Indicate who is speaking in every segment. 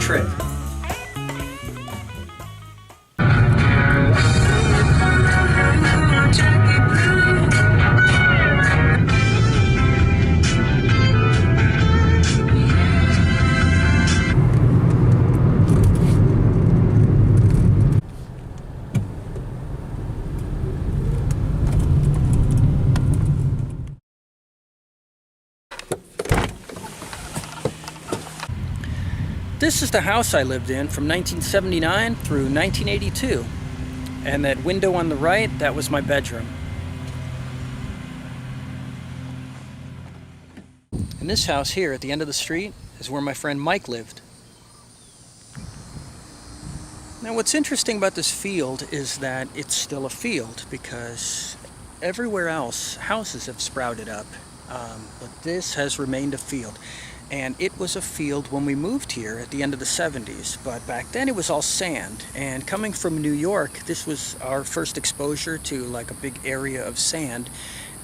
Speaker 1: trip. This is the house I lived in from 1979 through 1982. And that window on the right, that was my bedroom. And this house here at the end of the street is where my friend Mike lived. Now what's interesting about this field is that it's still a field because everywhere else houses have sprouted up, but this has remained a field. And it was a field when we moved here at the end of the 70s, but back then it was all sand. And coming from New York, this was our first exposure to like a big area of sand,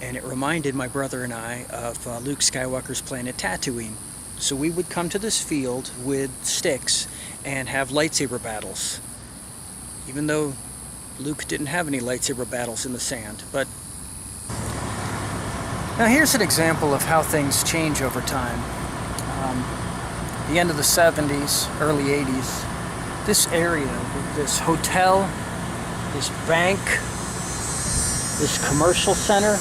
Speaker 1: and it reminded my brother and I of Luke Skywalker's planet Tatooine. So we would come to this field with sticks and have lightsaber battles, even though Luke didn't have any lightsaber battles in the sand. But now here's an example of how things change over time. The end of the 70s, early 80s, this area, this hotel, this bank, this commercial center,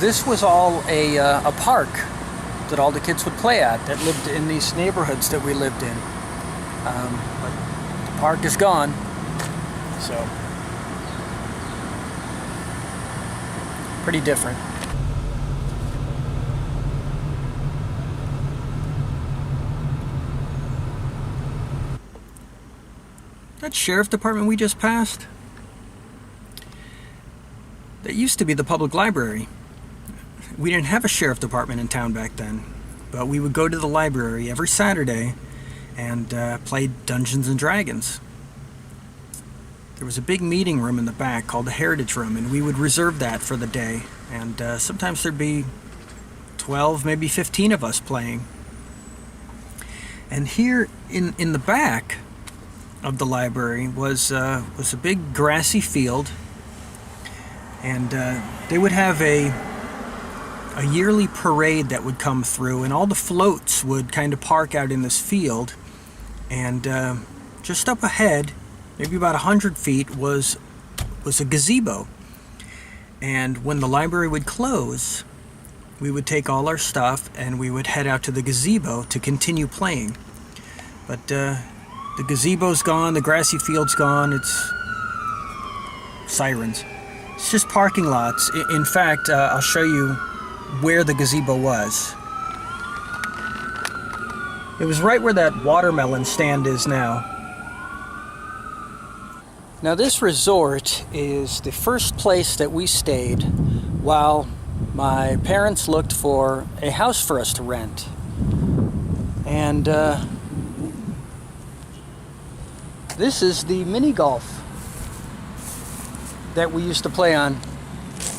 Speaker 1: this was all a park that all the kids would play at that lived in these neighborhoods that we lived in. But the park is gone, so pretty different. That sheriff department we just passed, that used to be the public library. We didn't have a sheriff department in town back then, but we would go to the library every Saturday and play Dungeons and Dragons. There was a big meeting room in the back called the Heritage Room, and we would reserve that for the day. And sometimes there'd be 12, maybe 15 of us playing. And here in the back of the library was a big grassy field, and they would have a yearly parade that would come through, and all the floats would kind of park out in this field, and just up ahead, maybe about 100 feet, was a gazebo. And when the library would close, we would take all our stuff and we would head out to the gazebo to continue playing. But the gazebo's gone, the grassy field's gone, it's sirens. It's just parking lots. In fact, I'll show you where the gazebo was. It was right where that watermelon stand is now. Now this resort is the first place that we stayed while my parents looked for a house for us to rent. And this is the mini golf that we used to play on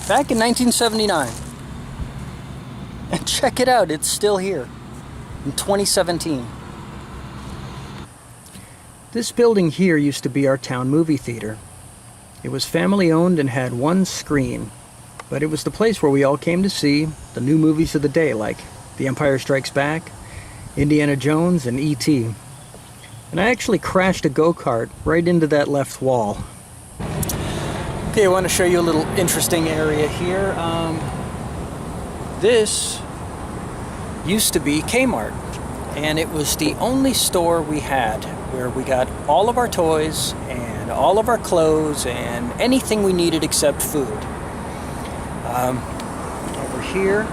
Speaker 1: back in 1979. And check it out, it's still here in 2017. This building here used to be our town movie theater. It was family owned and had one screen, but it was the place where we all came to see the new movies of the day, like The Empire Strikes Back, Indiana Jones, and E.T. And I actually crashed a go-kart right into that left wall. Okay, I want to show you a little interesting area here. This used to be Kmart, and it was the only store we had where we got all of our toys and all of our clothes and anything we needed except food. Over here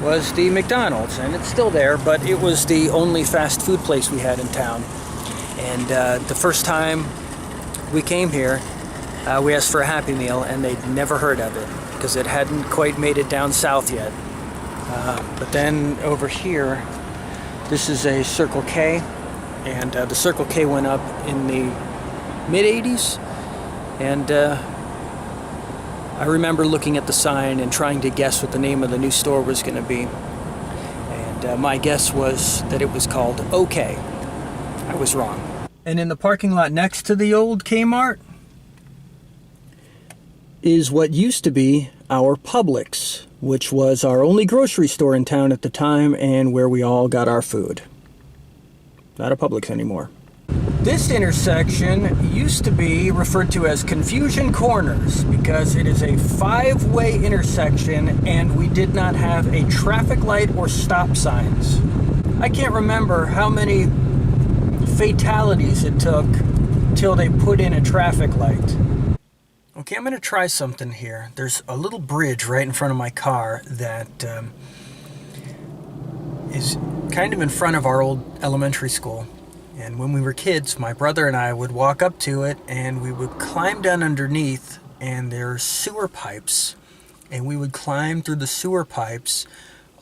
Speaker 1: was the McDonald's, and it's still there, but it was the only fast food place we had in town. And the first time we came here, we asked for a Happy Meal, and they'd never heard of it because it hadn't quite made it down south yet. But then over here, this is a Circle K, and the Circle K went up in the mid-'80s, and I remember looking at the sign and trying to guess what the name of the new store was going to be. And and my guess was that it was called OK. I was wrong. And in the parking lot next to the old Kmart is what used to be our Publix, which was our only grocery store in town at the time and where we all got our food. Not a Publix anymore. This intersection used to be referred to as Confusion Corners because it is a 5-way intersection and we did not have a traffic light or stop signs. I can't remember how many fatalities it took till they put in a traffic light. Okay, I'm going to try something here. There's a little bridge right in front of my car that is kind of in front of our old elementary school. And when we were kids, my brother and I would walk up to it and we would climb down underneath, and there's sewer pipes. And we would climb through the sewer pipes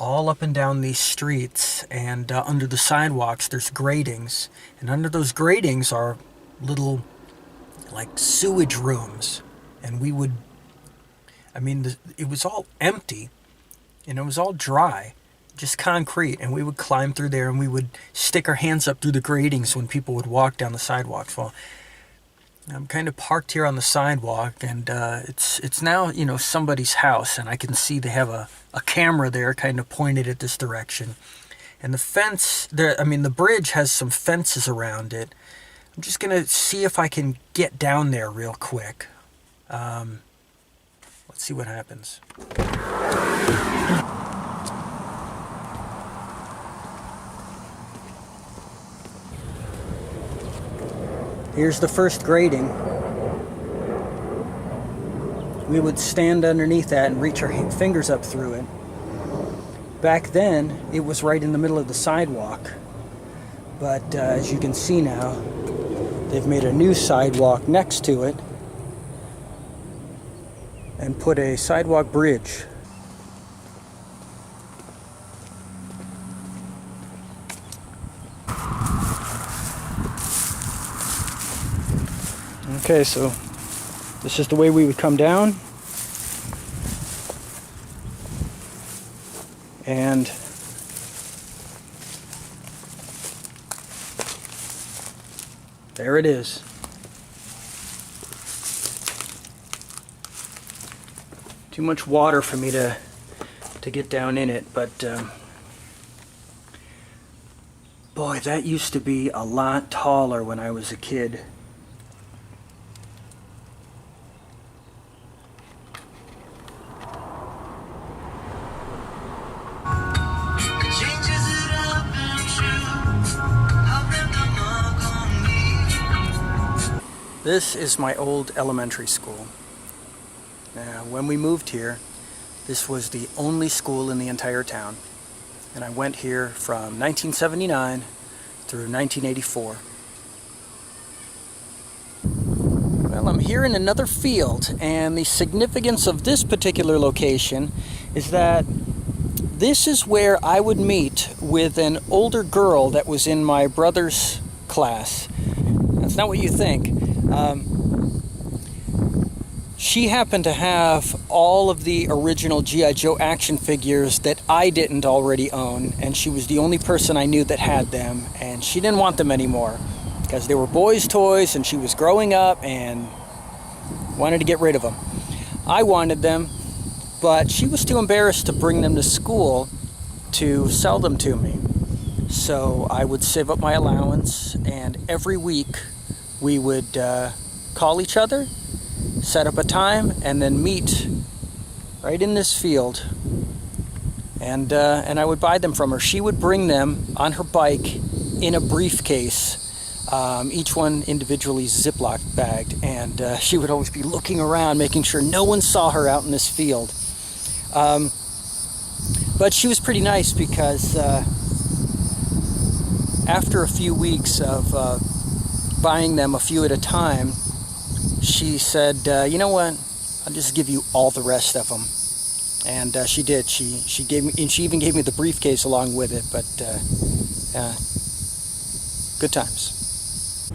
Speaker 1: all up and down these streets, and under the sidewalks there's gratings. And under those gratings are little like sewage rooms. And we would, it was all empty and it was all dry, just concrete. And we would climb through there and we would stick our hands up through the gratings when people would walk down the sidewalks. Well, I'm kind of parked here on the sidewalk, and it's now, somebody's house, and I can see they have a camera there kind of pointed at this direction. And the fence, the bridge has some fences around it. I'm just going to see if I can get down there real quick. Let's see what happens. Here's the first grating. We would stand underneath that and reach our fingers up through it. Back then, it was right in the middle of the sidewalk. But as you can see now, they've made a new sidewalk next to it and put a sidewalk bridge. Okay, so this is the way we would come down. And there it is. Too much water for me to get down in it, but boy, that used to be a lot taller when I was a kid. This is my old elementary school. Now, when we moved here, this was the only school in the entire town. And I went here from 1979 through 1984. Well, I'm here in another field, and the significance of this particular location is that this is where I would meet with an older girl that was in my brother's class. That's not what you think. She happened to have all of the original G.I. Joe action figures that I didn't already own, and she was the only person I knew that had them, and she didn't want them anymore because they were boys' toys and she was growing up and wanted to get rid of them. I wanted them, but she was too embarrassed to bring them to school to sell them to me. So I would save up my allowance, and every week we would call each other, set up a time, and then meet right in this field. And I would buy them from her. She would bring them on her bike in a briefcase, each one individually Ziploc bagged. And she would always be looking around, making sure no one saw her out in this field. But she was pretty nice because after a few weeks of buying them a few at a time, she said, you know what, I'll just give you all the rest of them. And she did. She gave me, and she even gave me the briefcase along with it. But good times.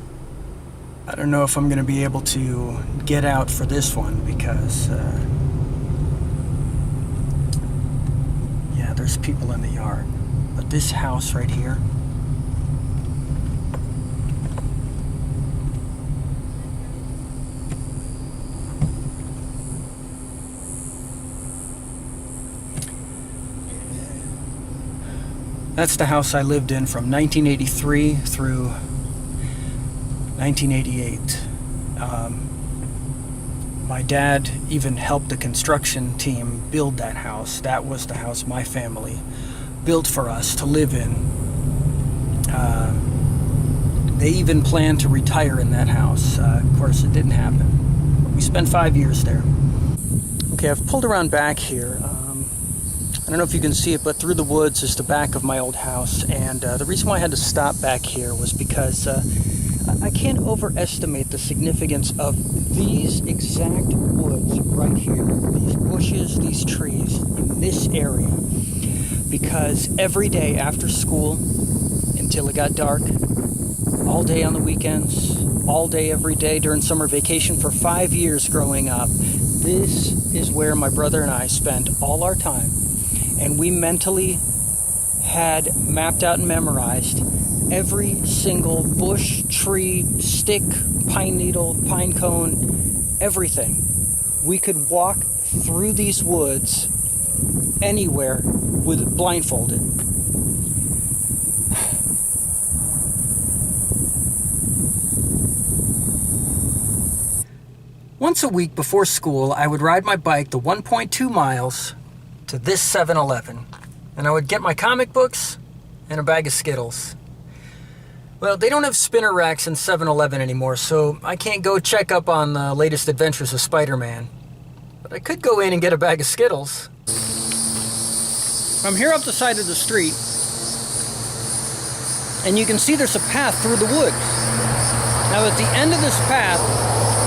Speaker 1: I don't know if I'm going to be able to get out for this one because yeah, there's people in the yard. But this house right here, that's the house I lived in from 1983 through 1988. My dad even helped the construction team build that house. That was the house my family built for us to live in. They even planned to retire in that house. Of course, it didn't happen. But we spent 5 years there. Okay, I've pulled around back here. I don't know if you can see it, but through the woods is the back of my old house. And the reason why I had to stop back here was because I can't overestimate the significance of these exact woods right here. These bushes, these trees in this area. Because every day after school, until it got dark, all day on the weekends, all day every day during summer vacation for 5 years growing up, this is where my brother and I spent all our time. And we mentally had mapped out and memorized every single bush, tree, stick, pine needle, pine cone, everything. We could walk through these woods anywhere with blindfolded. Once a week before school, I would ride my bike the 1.2 miles to this 7-Eleven, and I would get my comic books and a bag of Skittles. Well, they don't have spinner racks in 7-Eleven anymore, so I can't go check up on the latest adventures of Spider-Man. But I could go in and get a bag of Skittles. I'm here up the side of the street, and you can see there's a path through the woods. Now, at the end of this path,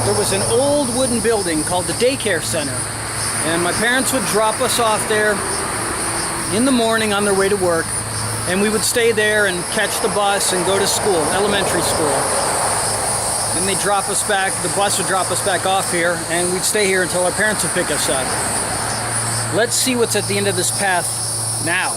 Speaker 1: there was an old wooden building called the daycare center. And my parents would drop us off there in the morning on their way to work. And we would stay there and catch the bus and go to school, elementary school. Then they'd drop us back, the bus would drop us back off here, and we'd stay here until our parents would pick us up. Let's see what's at the end of this path now.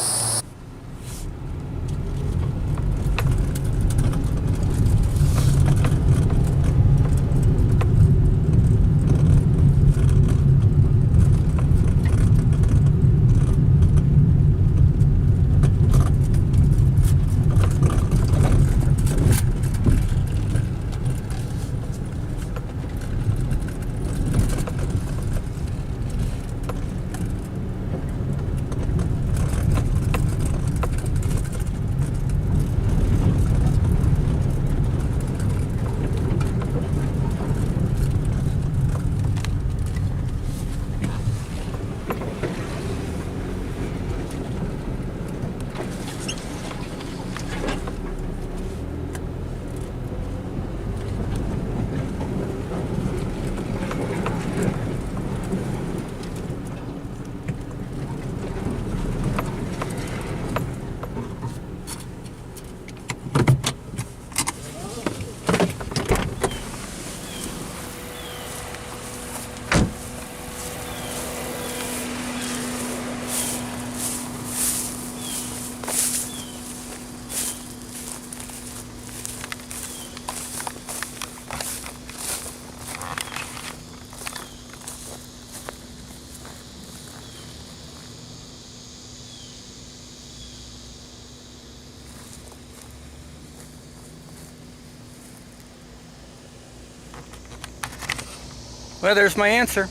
Speaker 1: Well, there's my answer.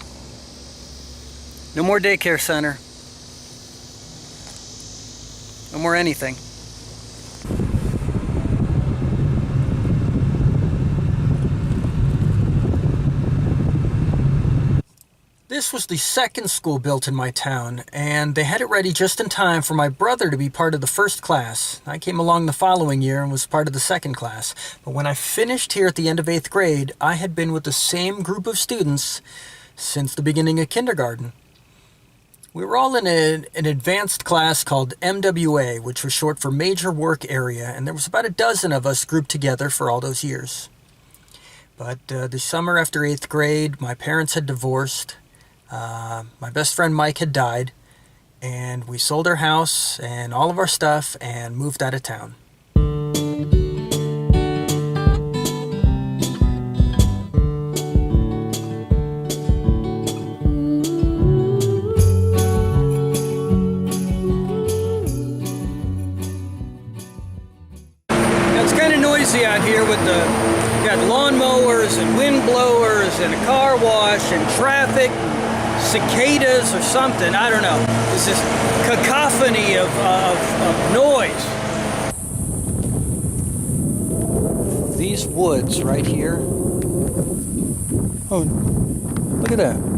Speaker 1: No more daycare center. No more anything. This was the second school built in my town, and they had it ready just in time for my brother to be part of the first class. I came along the following year and was part of the second class. But when I finished here at the end of 8th grade, I had been with the same group of students since the beginning of kindergarten. We were all in an advanced class called MWA, which was short for Major Work Area, and there was about a dozen of us grouped together for all those years. But the summer after 8th grade, my parents had divorced. My best friend Mike had died, and we sold our house and all of our stuff and moved out of town. It's kind of noisy out here with you got lawnmowers and wind blowers and a car wash and traffic, cicadas or something. I don't know. It's this cacophony of noise. These woods right here. Oh, look at that.